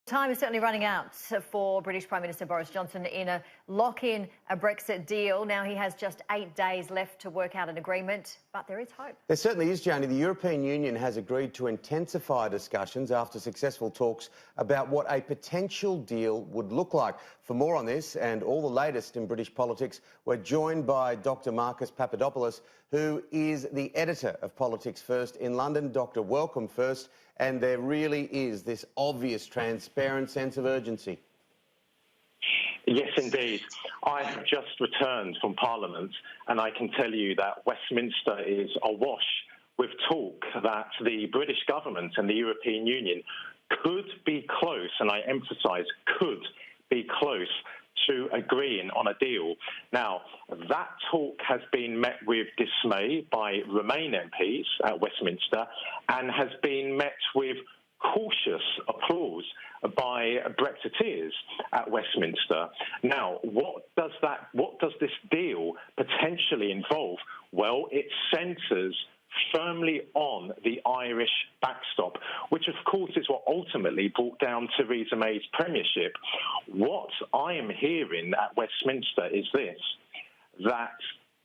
Time is certainly running out for British Prime Minister Boris Johnson in lock-in a Brexit deal. Now he has just 8 days left to work out an agreement, but there is hope. There certainly is, Janie. The European Union has agreed to intensify discussions after successful talks about what a potential deal would look like. For more on this and all the latest in British politics, we're joined by Dr Marcus Papadopoulos, who is the editor of Politics First in London. Doctor, welcome first. And there really is this obvious, transparent sense of urgency. Yes, indeed. I have just returned from Parliament, and I can tell you that Westminster is awash with talk that the British government and the European Union could be close, and I emphasise could be close, to agreeing on a deal. Now, that talk has been met with dismay by Remain MPs at Westminster and has been met with cautious applause by Brexiteers at Westminster. Now, what does this deal potentially involve? Well, it centres firmly on the Irish backstop, which of course is what ultimately brought down Theresa May's premiership. What I am hearing at Westminster is this, that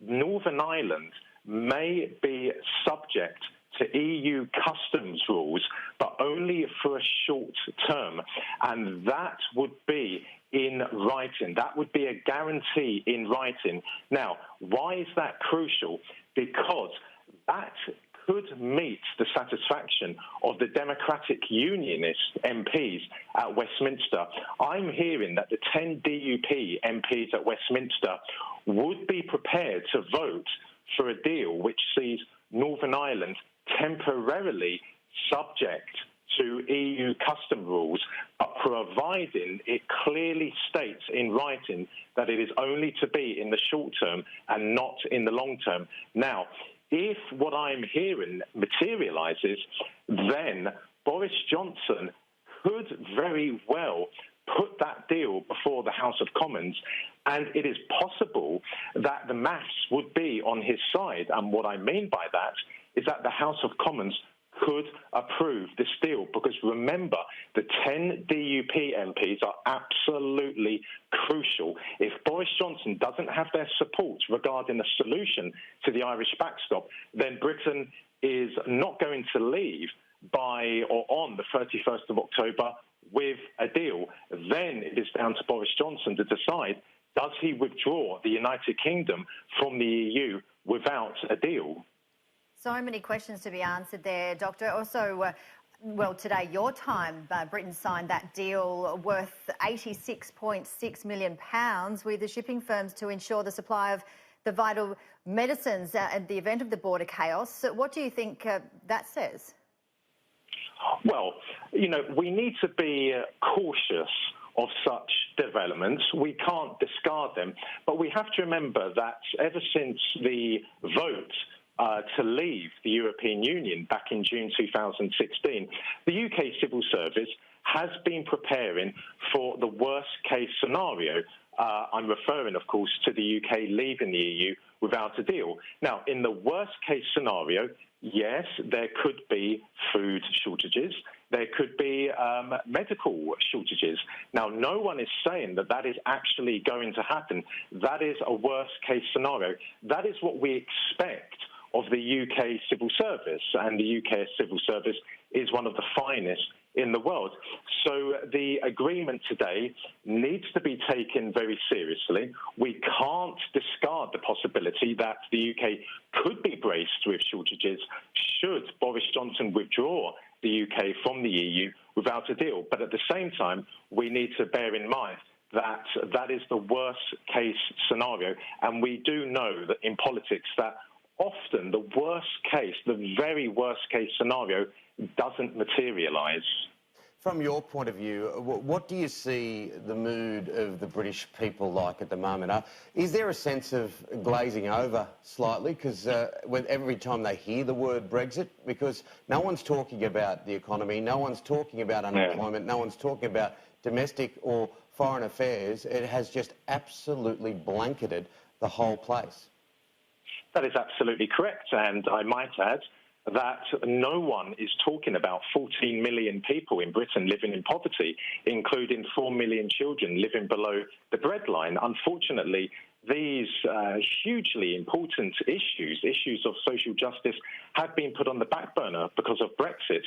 Northern Ireland may be subject to EU customs rules, but only for a short term, and that would be in writing. That would be a guarantee in writing. Now, why is that crucial? Because that could meet the satisfaction of the Democratic Unionist MPs at Westminster. I'm hearing that the 10 DUP MPs at Westminster would be prepared to vote for a deal which sees Northern Ireland temporarily subject to EU custom rules, but providing it clearly states in writing that it is only to be in the short term and not in the long term. Now, if what I'm hearing materialises, then Boris Johnson could very well put that deal before the House of Commons, and it is possible that the maths would be on his side. And what I mean by that is that the House of Commons could approve this deal, because remember, the 10 DUP MPs are absolutely crucial. If Boris Johnson doesn't have their support regarding the solution to the Irish backstop, then Britain is not going to leave by or on the 31st of October with a deal. Then it is down to Boris Johnson to decide, does he withdraw the United Kingdom from the EU without a deal? So many questions to be answered there, Doctor. Also, well, today, your time, Britain signed that deal worth £86.6 million with the shipping firms to ensure the supply of the vital medicines in the event of the border chaos. What do you think that says? Well, you know, we need to be cautious of such developments. We can't discard them, but we have to remember that ever since the vote to leave the European Union back in June 2016, the UK Civil Service has been preparing for the worst-case scenario. I'm referring, of course, to the UK leaving the EU without a deal. Now, in the worst-case scenario, yes, there could be food shortages. There could be medical shortages. Now, no one is saying that that is actually going to happen. That is a worst-case scenario. That is what we expect of the UK Civil Service, and the UK Civil Service is one of the finest in the world. So the agreement today needs to be taken very seriously. We can't discard the possibility that the UK could be braced with shortages should Boris Johnson withdraw the UK from the EU without a deal. But at the same time, we need to bear in mind that that is the worst case scenario. And we do know that in politics that often the worst case, the very worst case scenario, doesn't materialise. From your point of view, what do you see the mood of the British people like at the moment? Is there a sense of glazing over slightly? Because every time they hear the word Brexit, because no one's talking about the economy, no one's talking about unemployment, no one's talking about domestic or foreign affairs. It has just absolutely blanketed the whole place. That is absolutely correct, and I might add that no one is talking about 14 million people in Britain living in poverty, including 4 million children living below the breadline. Unfortunately, these hugely important issues of social justice, have been put on the back burner because of Brexit.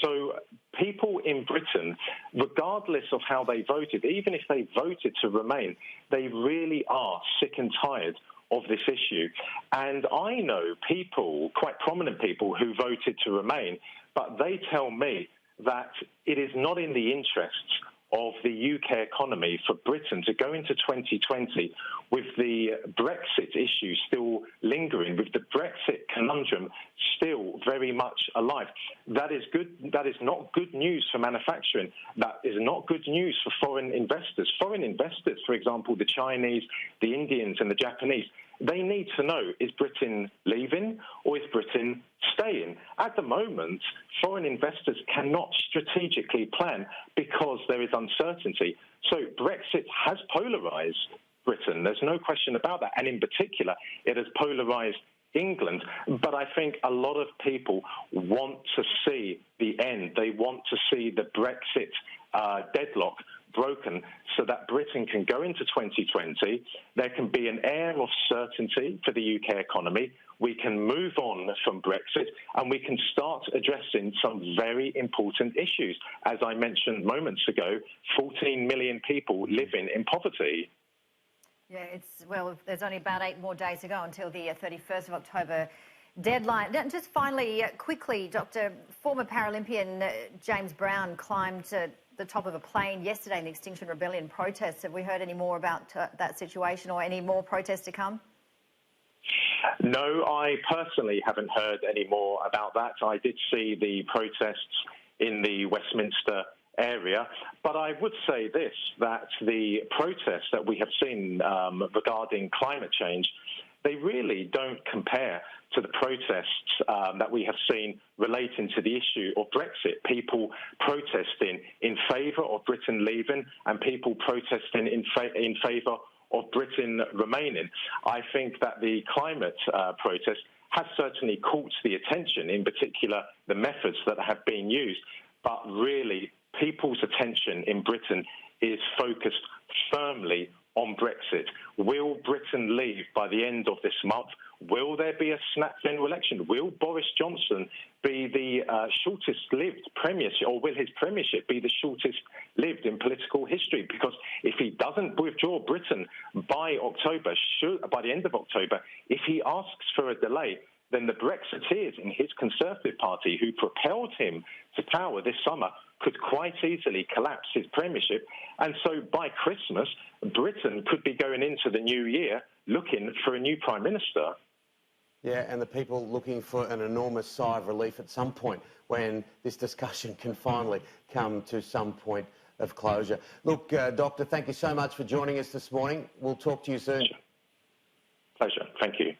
So people in Britain, regardless of how they voted, even if they voted to remain, they really are sick and tired of this issue. And I know people, quite prominent people, who voted to remain, but they tell me that it is not in the interests of the UK economy for Britain to go into 2020 with the Brexit issue still lingering, with the Brexit conundrum still very much alive. That is good. That is not good news for manufacturing. That is not good news for foreign investors. Foreign investors, for example, the Chinese, the Indians and the Japanese, they need to know, is Britain leaving or is Britain staying? At the moment, foreign investors cannot strategically plan because there is uncertainty. So Brexit has polarised Britain. There's no question about that. And in particular, it has polarised England. But I think a lot of people want to see the end. They want to see the Brexit deadlock broken so that Britain can go into 2020. There can be an air of certainty for the UK economy. We can move on from Brexit and we can start addressing some very important issues. As I mentioned moments ago, 14 million people living in poverty. Yeah, there's only about 8 more days to go until the 31st of October deadline. Just finally, quickly, Doctor, former Paralympian James Brown climbed to the top of a plane yesterday in the Extinction Rebellion protests. Have we heard any more about that situation or any more protests to come? No, I personally haven't heard any more about that. I did see the protests in the Westminster area, but I would say this, that the protests that we have seen regarding climate change, they really don't compare to the protests that we have seen relating to the issue of Brexit. People protesting in favour of Britain leaving and people protesting in favour of Britain remaining. I think that the climate protest has certainly caught the attention, in particular the methods that have been used, but really people's attention in Britain is focused firmly on Brexit. Will Britain leave by the end of this month? Will there be a snap general election? Will Boris Johnson be the shortest-lived premiership, or will his premiership be the shortest-lived in political history? Because if he doesn't withdraw Britain by the end of October, if he asks for a delay, then the Brexiteers in his Conservative Party, who propelled him to power this summer, could quite easily collapse his premiership. And so by Christmas, Britain could be going into the new year looking for a new Prime Minister. Yeah, and the people looking for an enormous sigh of relief at some point when this discussion can finally come to some point of closure. Look, Doctor, thank you so much for joining us this morning. We'll talk to you soon. Pleasure. Thank you.